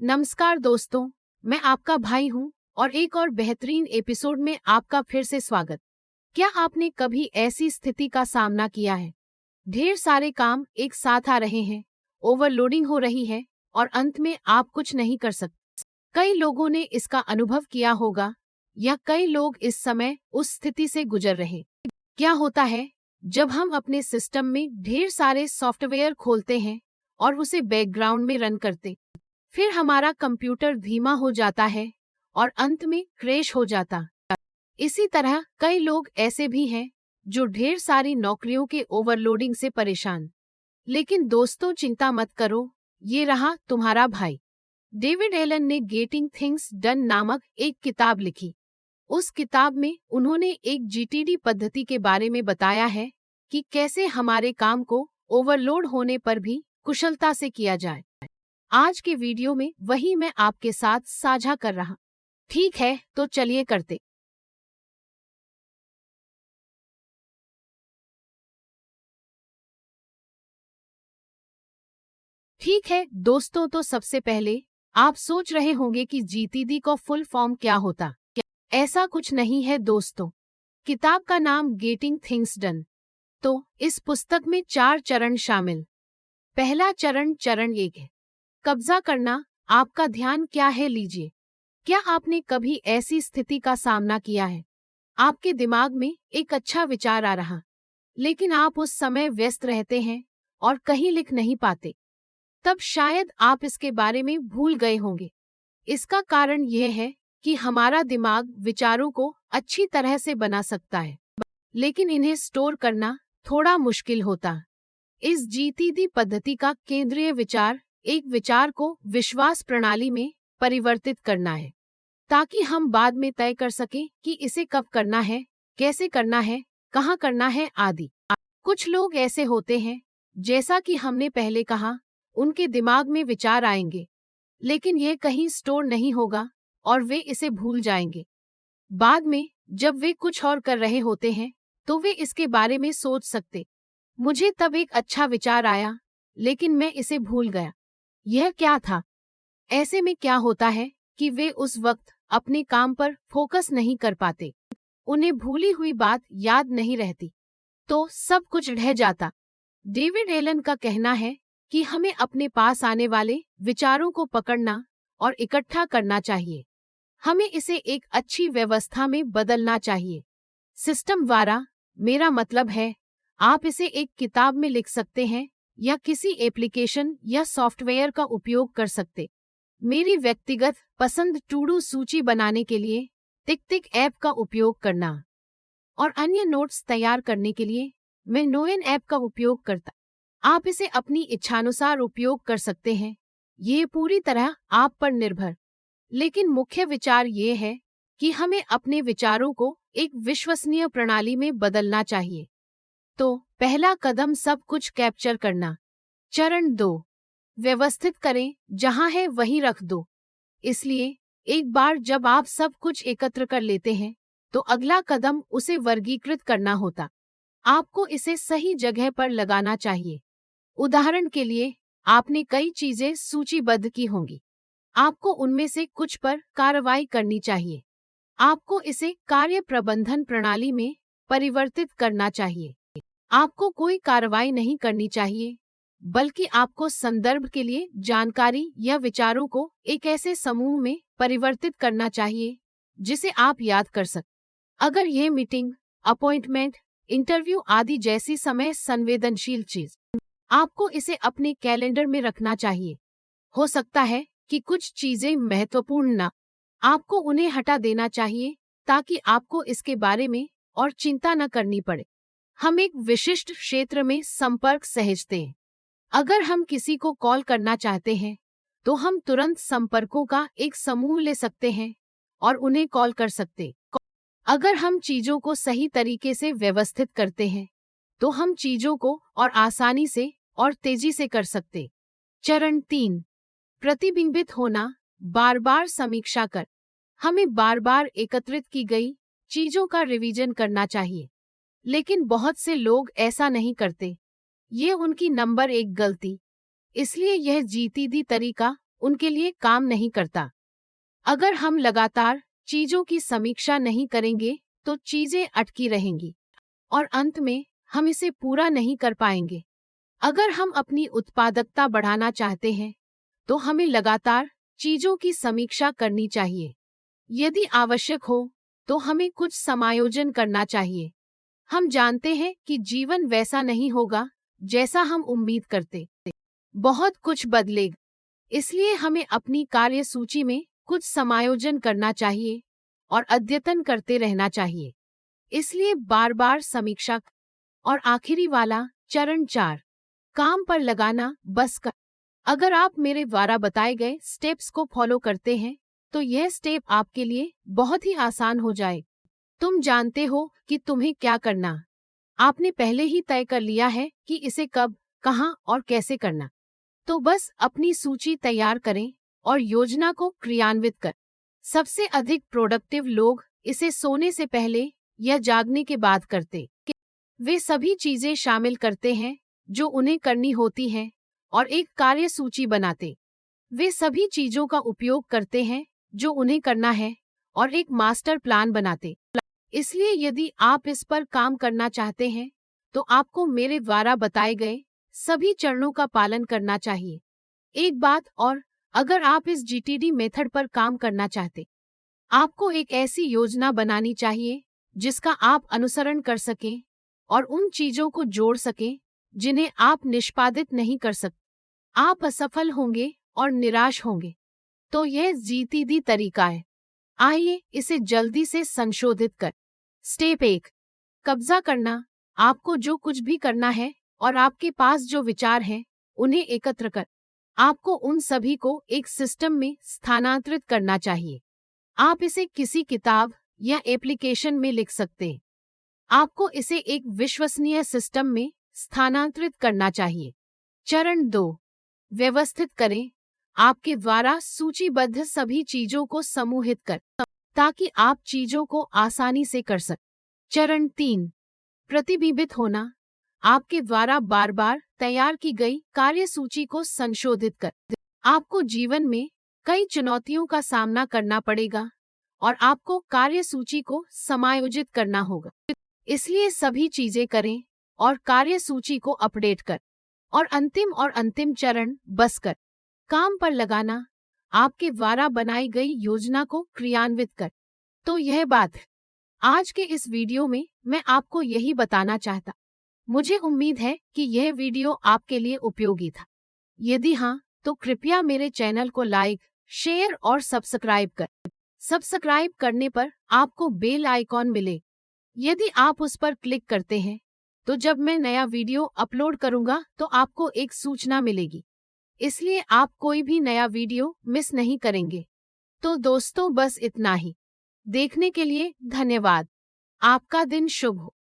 नमस्कार दोस्तों, मैं आपका भाई हूँ और एक और बेहतरीन एपिसोड में आपका फिर से स्वागत। क्या आपने कभी ऐसी स्थिति का सामना किया है? ढेर सारे काम एक साथ आ रहे हैं, ओवरलोडिंग हो रही है और अंत में आप कुछ नहीं कर सकते। कई लोगों ने इसका अनुभव किया होगा या कई लोग इस समय उस स्थिति से गुजर रहे। क्या होता है जब हम अपने सिस्टम में ढेर सारे सॉफ्टवेयर खोलते हैं और उसे बैकग्राउंड में रन करते, फिर हमारा कंप्यूटर धीमा हो जाता है और अंत में क्रैश हो जाता। इसी तरह कई लोग ऐसे भी हैं जो ढेर सारी नौकरियों के ओवरलोडिंग से परेशान। लेकिन दोस्तों चिंता मत करो, ये रहा तुम्हारा भाई। डेविड एलन ने गेटिंग थिंग्स डन नामक एक किताब लिखी। उस किताब में उन्होंने एक जीटीडी पद्धति के बारे में बताया है कि कैसे हमारे काम को ओवरलोड होने पर भी कुशलता से किया जाए। आज के वीडियो में वही मैं आपके साथ साझा कर रहा। ठीक है, तो चलिए करते। ठीक है दोस्तों, तो सबसे पहले आप सोच रहे होंगे कि जीटीडी का फुल फॉर्म क्या होता। ऐसा कुछ नहीं है दोस्तों। किताब का नाम गेटिंग थिंग्स डन। तो इस पुस्तक में 4 चरण शामिल। पहला चरण चरण 1 है, कब्जा करना। आपका ध्यान क्या है लीजिए। क्या आपने कभी ऐसी स्थिति का सामना किया है? आपके दिमाग में एक अच्छा विचार आ रहा, लेकिन आप उस समय व्यस्त रहते हैं और कहीं लिख नहीं पाते। तब शायद आप इसके बारे में भूल गए होंगे। इसका कारण यह है कि हमारा दिमाग विचारों को अच्छी तरह से बना सकता है, लेकिन इन्हें स्टोर करना थोड़ा मुश्किल होता। इस जीटीडी पद्धति का केंद्रीय विचार एक विचार को विश्वास प्रणाली में परिवर्तित करना है, ताकि हम बाद में तय कर सकें कि इसे कब करना है, कैसे करना है, कहाँ करना है आदि। कुछ लोग ऐसे होते हैं, जैसा कि हमने पहले कहा, उनके दिमाग में विचार आएंगे, लेकिन यह कहीं स्टोर नहीं होगा और वे इसे भूल जाएंगे। बाद में जब वे कुछ और कर रहे होते हैं, तो वे इसके बारे में सोच सकते, मुझे तब एक अच्छा विचार आया, लेकिन मैं इसे भूल गया। यह क्या था? ऐसे में क्या होता है कि वे उस वक्त अपने काम पर फोकस नहीं कर पाते। उन्हें भूली हुई बात याद नहीं रहती, तो सब कुछ ढह जाता। डेविड एलन का कहना है कि हमें अपने पास आने वाले विचारों को पकड़ना और इकट्ठा करना चाहिए। हमें इसे एक अच्छी व्यवस्था में बदलना चाहिए। सिस्टम द्वारा मेरा मतलब है, आप इसे एक किताब में लिख सकते हैं या किसी एप्लीकेशन या सॉफ्टवेयर का उपयोग कर सकते। मेरी व्यक्तिगत पसंद टू डू सूची बनाने के लिए टिक टिक ऐप का उपयोग करना और अन्य नोट्स तैयार करने के लिए मैं नोएन ऐप का उपयोग करता। आप इसे अपनी इच्छानुसार उपयोग कर सकते हैं, ये पूरी तरह आप पर निर्भर। लेकिन मुख्य विचार ये है कि हमें अपने विचारों को एक विश्वसनीय प्रणाली में बदलना चाहिए। तो पहला कदम सब कुछ कैप्चर करना। चरण 2, व्यवस्थित करें, जहां है वहीं रख दो। इसलिए एक बार जब आप सब कुछ एकत्र कर लेते हैं, तो अगला कदम उसे वर्गीकृत करना होता। आपको इसे सही जगह पर लगाना चाहिए। उदाहरण के लिए, आपने कई चीजें सूचीबद्ध की होंगी। आपको उनमें से कुछ पर कार्रवाई करनी चाहिए। आपको इसे कार्य प्रबंधन प्रणाली में परिवर्तित करना चाहिए। आपको कोई कार्रवाई नहीं करनी चाहिए, बल्कि आपको संदर्भ के लिए जानकारी या विचारों को एक ऐसे समूह में परिवर्तित करना चाहिए जिसे आप याद कर सकें। अगर यह मीटिंग, अपॉइंटमेंट, इंटरव्यू आदि जैसी समय संवेदनशील चीज, आपको इसे अपने कैलेंडर में रखना चाहिए। हो सकता है कि कुछ चीजें महत्वपूर्ण ना, आपको उन्हें हटा देना चाहिए ताकि आपको इसके बारे में और चिंता न करनी पड़े। हम एक विशिष्ट क्षेत्र में संपर्क सहेजते हैं। अगर हम किसी को कॉल करना चाहते हैं, तो हम तुरंत संपर्कों का एक समूह ले सकते हैं और उन्हें कॉल कर सकते। अगर हम चीजों को सही तरीके से व्यवस्थित करते हैं, तो हम चीजों को और आसानी से और तेजी से कर सकते। चरण 3, प्रतिबिंबित होना, बार बार समीक्षा कर। हमें बार बार एकत्रित की गई चीजों का रिवीजन करना चाहिए, लेकिन बहुत से लोग ऐसा नहीं करते। ये उनकी नंबर 1 गलती। इसलिए यह जीटीडी तरीका उनके लिए काम नहीं करता। अगर हम लगातार चीजों की समीक्षा नहीं करेंगे तो चीजें अटकी रहेंगी और अंत में हम इसे पूरा नहीं कर पाएंगे। अगर हम अपनी उत्पादकता बढ़ाना चाहते हैं तो हमें लगातार चीजों की समीक्षा करनी चाहिए। यदि आवश्यक हो तो हमें कुछ समायोजन करना चाहिए। हम जानते हैं कि जीवन वैसा नहीं होगा जैसा हम उम्मीद करते। बहुत कुछ बदलेगा, इसलिए हमें अपनी कार्य सूची में कुछ समायोजन करना चाहिए और अद्यतन करते रहना चाहिए। इसलिए बार बार समीक्षा। और आखिरी वाला चरण 4, काम पर लगाना बस कर। अगर आप मेरे द्वारा बताए गए स्टेप्स को फॉलो करते हैं तो यह स्टेप आपके लिए बहुत ही आसान हो जाए। तुम जानते हो कि तुम्हें क्या करना। आपने पहले ही तय कर लिया है कि इसे कब, कहां और कैसे करना। तो बस अपनी सूची तैयार करें और योजना को क्रियान्वित कर। सबसे अधिक प्रोडक्टिव लोग इसे सोने से पहले या जागने के बाद करते। वे सभी चीजें शामिल करते हैं जो उन्हें करनी होती हैं और एक कार्य सूची बनाते। वे सभी चीजों का उपयोग करते हैं जो उन्हें करना है और एक मास्टर प्लान बनाते। इसलिए यदि आप इस पर काम करना चाहते हैं तो आपको मेरे द्वारा बताए गए सभी चरणों का पालन करना चाहिए। एक बात और, अगर आप इस जीटीडी मेथड पर काम करना चाहते, आपको एक ऐसी योजना बनानी चाहिए जिसका आप अनुसरण कर सकें और उन चीजों को जोड़ सकें जिन्हें आप निष्पादित नहीं कर सकते। आप असफल होंगे और निराश होंगे। तो यह जीटीडी तरीका है। आइए इसे जल्दी से संशोधित कर। स्टेप 1, कब्जा करना। आपको जो कुछ भी करना है और आपके पास जो विचार हैं उन्हें एकत्र कर। आपको उन सभी को एक सिस्टम में स्थानांतरित करना चाहिए। आप इसे किसी किताब या एप्लीकेशन में लिख सकते हैं। आपको इसे एक विश्वसनीय सिस्टम में स्थानांतरित करना चाहिए। चरण 2, व्यवस्थित करें। आपके द्वारा सूचीबद्ध सभी चीजों को समूहित कर ताकि आप चीजों को आसानी से कर सकें। चरण 3, प्रतिबिंबित होना। आपके द्वारा बार बार तैयार की गई कार्य सूची को संशोधित कर। आपको जीवन में कई चुनौतियों का सामना करना पड़ेगा और आपको कार्य सूची को समायोजित करना होगा। इसलिए सभी चीजें करें और कार्य सूची को अपडेट कर। और अंतिम चरण बस कर। काम पर लगाना। आपके द्वारा बनाई गई योजना को क्रियान्वित कर। तो यह बात है। आज के इस वीडियो में मैं आपको यही बताना चाहता। मुझे उम्मीद है कि यह वीडियो आपके लिए उपयोगी था। यदि हाँ, तो कृपया मेरे चैनल को लाइक, शेयर और सब्सक्राइब कर। सब्सक्राइब करने पर आपको बेल आइकॉन मिले। यदि आप उस पर क्लिक करते हैं तो जब मैं नया वीडियो अपलोड करूंगा तो आपको एक सूचना मिलेगी। इसलिए आप कोई भी नया वीडियो मिस नहीं करेंगे। तो दोस्तों, बस इतना ही। देखने के लिए धन्यवाद। आपका दिन शुभ हो।